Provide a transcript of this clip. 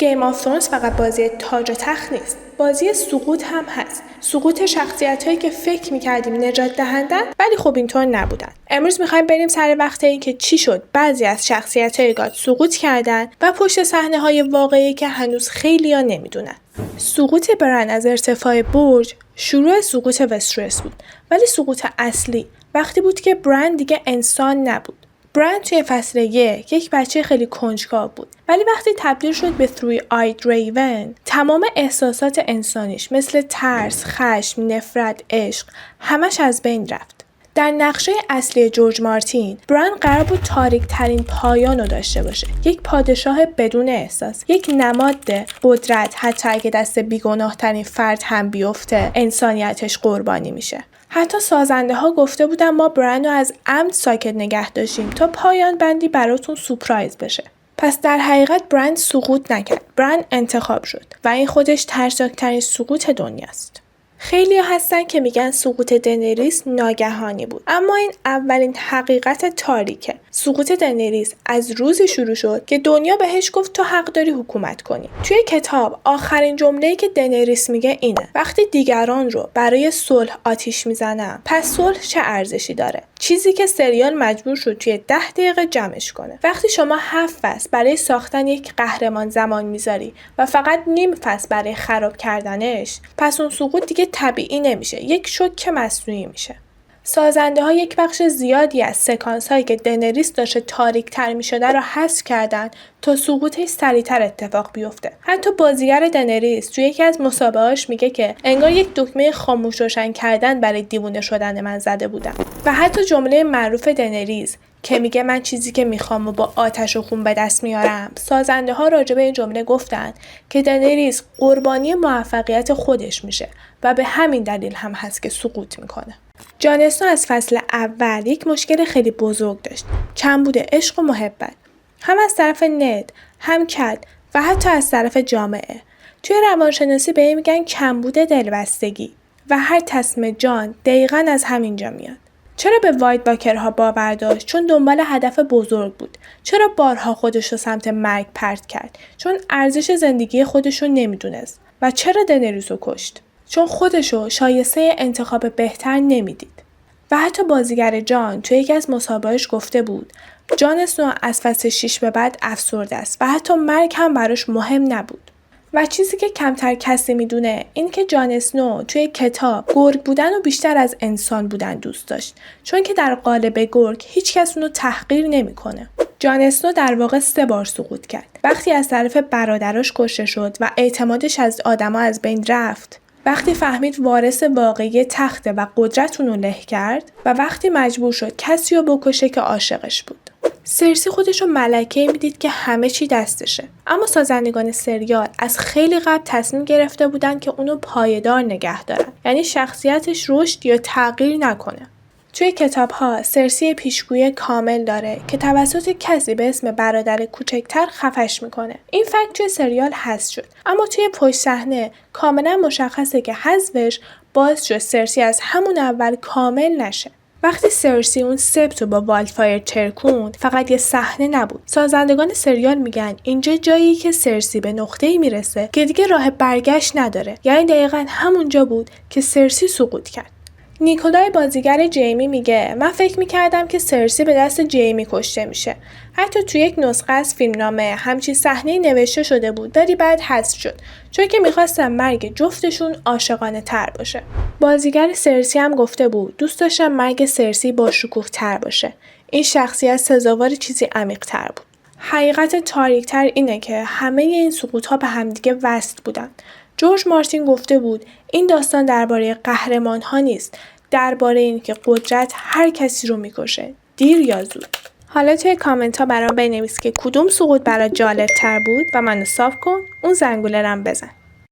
گیم آف ترونز فقط بازی تاج و تخت نیست، بازی سقوط هم هست. سقوط شخصیت‌هایی که فکر می‌کردیم نجات دهندن ولی خب اینطور نبودن. امروز می‌خوایم بریم سر وقتی که چی شد بعضی از شخصیت‌های گاد سقوط کردن و پشت صحنه‌های واقعی که هنوز خیلی‌ها نمی‌دونن. سقوط برن از ارتفاع برج شروع سقوط وستروس بود، ولی سقوط اصلی وقتی بود که برن دیگه انسان نبود. برن توی فصل یک بچه خیلی کنجکاو بود، ولی وقتی تبدیل شد به Three Eyed Raven تمام احساسات انسانیش مثل ترس، خشم، نفرت، عشق همش از بین رفت. در نقشه اصلی جورج مارتین برن قرار بود تاریک ترین پایان رو داشته باشه، یک پادشاه بدون احساس، یک نماد قدرت، حتی اگه دست بیگناه ترین فرد هم بیفته انسانیتش قربانی میشه. حتی سازنده ها گفته بودن ما برن رو از عمد ساکت نگه داشتیم تا پایان بندی براتون سورپرایز بشه. پس در حقیقت برن سقوط نکرد، برن انتخاب شد و این خودش ترسناک‌ترین سقوط دنیاست. خیلی هستن که میگن سقوط دنریس ناگهانی بود، اما این اولین حقیقت تاریکه. سقوط دنریس از روزی شروع شد که دنیا بهش گفت تو حق داری حکومت کنی. توی کتاب آخرین جمله‌ای که دنریس میگه اینه: وقتی دیگران رو برای صلح آتیش میزنم پس صلح چه ارزشی داره؟ چیزی که سریال مجبور شد توی 10 دقیقه جمعش کنه. وقتی شما 7 فصل برای ساختن یک قهرمان زمان میذاری و فقط نیم فصل برای خراب کردنش، پس اون سقوط دیگه طبیعی نمیشه، یک شوک مصنوعی میشه. سازنده ها یک بخش زیادی از سکانس هایی که دنریس داشته تاریک تر میشده رو حذف کردن تا سقوطش سریعتر اتفاق بیفته. حتی بازیگر دنریس توی یکی از مسابقه‌هاش میگه که انگار یک دکمه خاموش روشن کردن برای دیوونه شدن من زده بودم. و حتی جمله معروف دنریس که میگه من چیزی که میخوام و با آتش و خون به دست میارم، سازنده ها راجع به این جمله گفتن که دنریس قربانی موفقیت خودش میشه و به همین دلیل هم هست که سقوط میکنه. جان اسنو از فصل اول یک مشکل خیلی بزرگ داشت، کمبود عشق و محبت، هم از طرف ند، هم کد و حتی از طرف جامعه. توی روانشناسی به این میگن کمبود دلبستگی و هر تصمیم جان دقیقاً از همینجا میاد. چرا به وایت واکرها باور داشت؟ چون دنبال هدف بزرگ بود. چرا بارها خودش رو سمت مرگ پرت کرد؟ چون ارزش زندگی خودش رو نمیدونست. و چرا دنریس رو کشت؟ چون خودشو شایسته انتخاب بهتر نمیدید. و حتی بازیگر جان توی یکی از مسابقه‌اش گفته بود جان اسنو از فصل 6 به بعد افسرده است و حتی مرگ هم براش مهم نبود. و چیزی که کمتر کسی میدونه این که جان اسنو توی کتاب گرگ بودن و بیشتر از انسان بودن دوست داشت، چون که در قالب گرگ هیچ کس اونو تحقیر نمیکنه. جان اسنو در واقع 3 بار سقوط کرد. وقتی از طرف برادراش کشته شد و اعتمادش از آدما از بین رفت، وقتی فهمید وارث واقعی تخته و قدرت اونو له کرد، و وقتی مجبور شد کسی رو بکشه که عاشقش بود. سرسی خودشو ملکه میدید که همه چی دستشه، اما سازندگان سریال از خیلی قبل تصمیم گرفته بودن که اونو پایدار نگه دارن، یعنی شخصیتش رشد یا تغییر نکنه. توی کتاب‌ها سرسی پیشگویی کامل داره که توسط کسی به اسم برادر کوچکتر خفش میکنه. این فکت توی سریال حذف شد، اما توی پشت صحنه کاملا مشخصه که حذفش باعث شد سرسی از همون اول کامل نشه. وقتی سرسی اون سبت رو با والدفایر ترکوند فقط یه صحنه نبود. سازندگان سریال میگن اینجا جایی که سرسی به نقطه‌ای میرسه که دیگه راه برگشت نداره، یعنی دقیقاً همونجا بود که سرسی سقوط کرد. نیکولای بازیگر جیمی میگه من فکر میکردم که سرسی به دست جیمی کشته میشه. حتی توی یک نسخه از فیلمنامه همچین صحنه‌ای نوشته شده بود ولی بعد حذف شد، چون که میخواستم مرگ جفتشون عاشقانه تر باشه. بازیگر سرسی هم گفته بود دوست داشتم مرگ سرسی با شکوه تر باشه. این شخصیت سزاوار چیزی عمیق تر بود. حقیقت تاریک‌تر اینه که همه این سقوط‌ها به همدیگه وصل بودن. جورج مارتین گفته بود این داستان درباره قهرمان‌ها نیست، درباره این که قدرت هر کسی رو میکشه، دیر یا زود. حالا توی کامنت ها برام بنویس که کدوم سقوط برات جالب تر بود و منو ساب کن، اون زنگوله رم بزن.